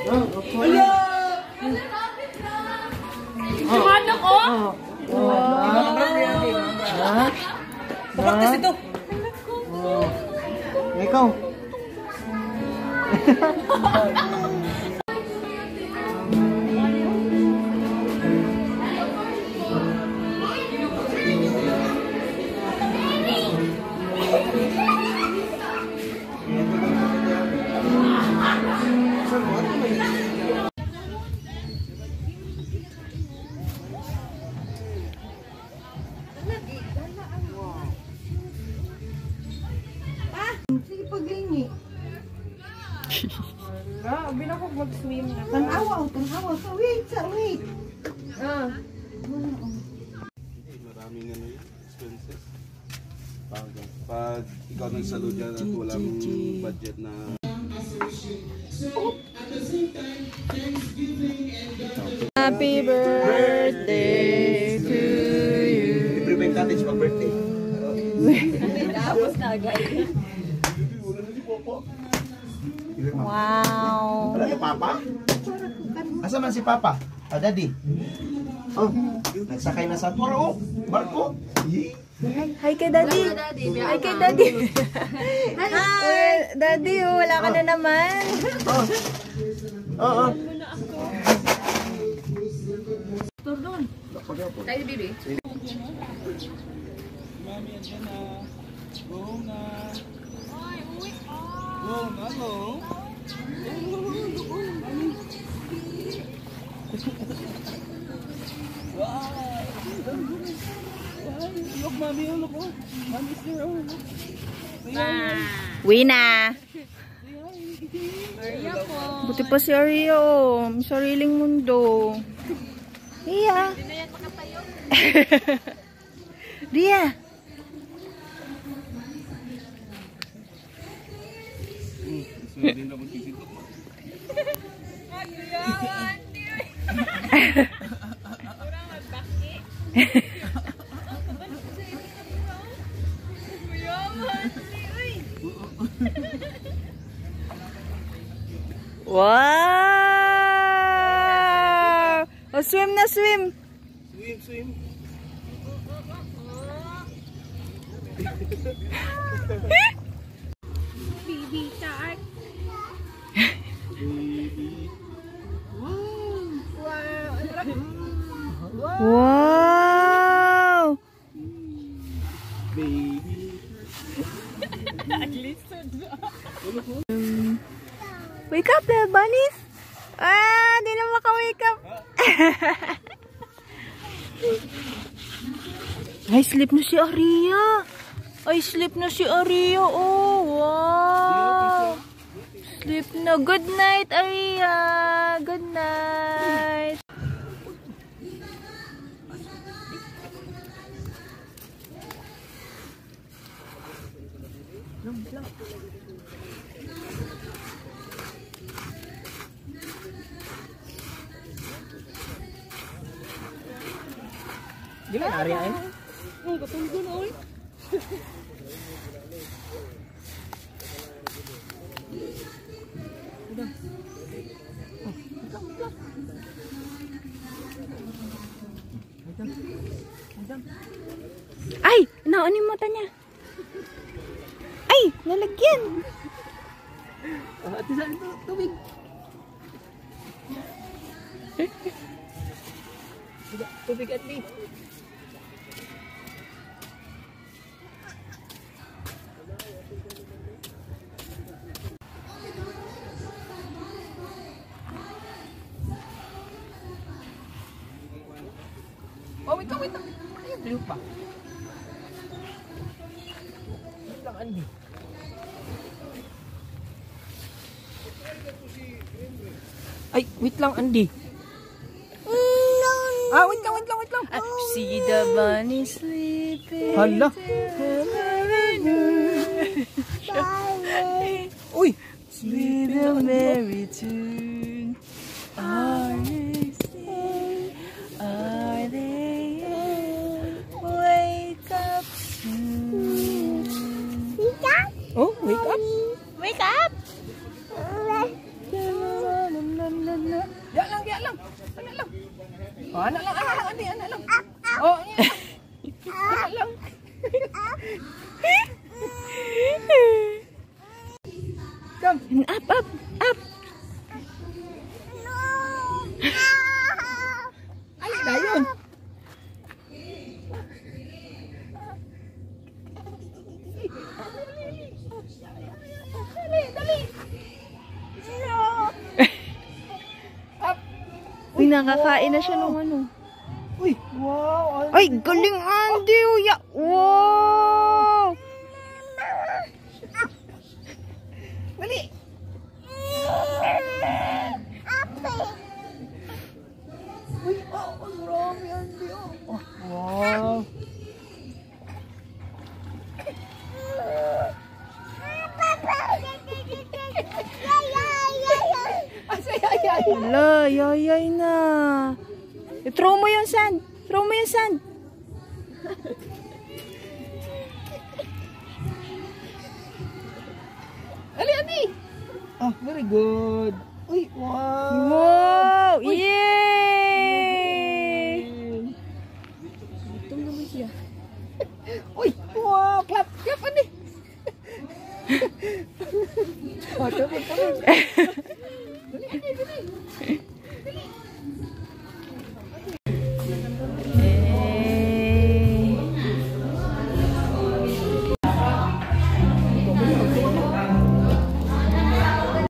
Ala! Ano ko? Bakit ito? Ikaw. Sige paglingi. Wala, abi na ko mag-swim na. Tanawa. So wait. Maraming ano yun, expenses. Pag ikaw nagsalo dyan at walang budget na... Happy birthday to you. Libre ba yung cottage pag birthday? Tapos na agad. Wow. Wala ni Papa? Asa man si Papa? Daddy. Oh, nagsakay na sa barko. Hi kay Daddy. Hi kay Daddy. Hi. Daddy, wala ka na naman. Oo. Tayo, baby. Mami, andyan na. Go na. Ay, uwi. Go na, go. Look, Mami, look. Mami's there, look. Uwi na. Buti pa si Aria, oh. May sariling mundo. Ria. Hindi na yan makatayo. Ria. Hindi na magkisitok mo. Wow! Oh, swim na, swim! Swim. Baby shark! Wow! Baby. Wake up, little bunnies! Ah, di na maka-wake up! Ay, sleep na si Aria! Oh, wow! Sleep na. Good night, Aria! Good night! Gila na Aria eh. Oh, katulgo na, oy. Ay! Naon yung mata niya. Ay! Nalagyan! Ate saan ito? Tubig. Tubig at least. Oh, wait lang. Ayun, blue pa. Wait lang, Andy. Ay, wait lang, Andy. Ah, wait lang. See the bunny sleeping. Hala. Uy! With a merry tune. Are they wake up soon? Oh, wake up. Wake up! Oh, anak lang, adi, anak lang. Oh, yan. Anak lang. Come. Up, up, up. Ay, dayon. Uy, nakakain na siya nung ano. Uy, wow. Ay, galing Andy. Uya. Wow. Dali. Uy, grabe, Andy. Oh, wow. Hala, yayay na. Throw mo yung sand. Throw mo yung sand. Ali, Adi. Oh, very good. Uy, wow. Wow. Uy. Yay. Gutom naman siya. Uy, wow. Clap, clap, Adi. Oh, tapos.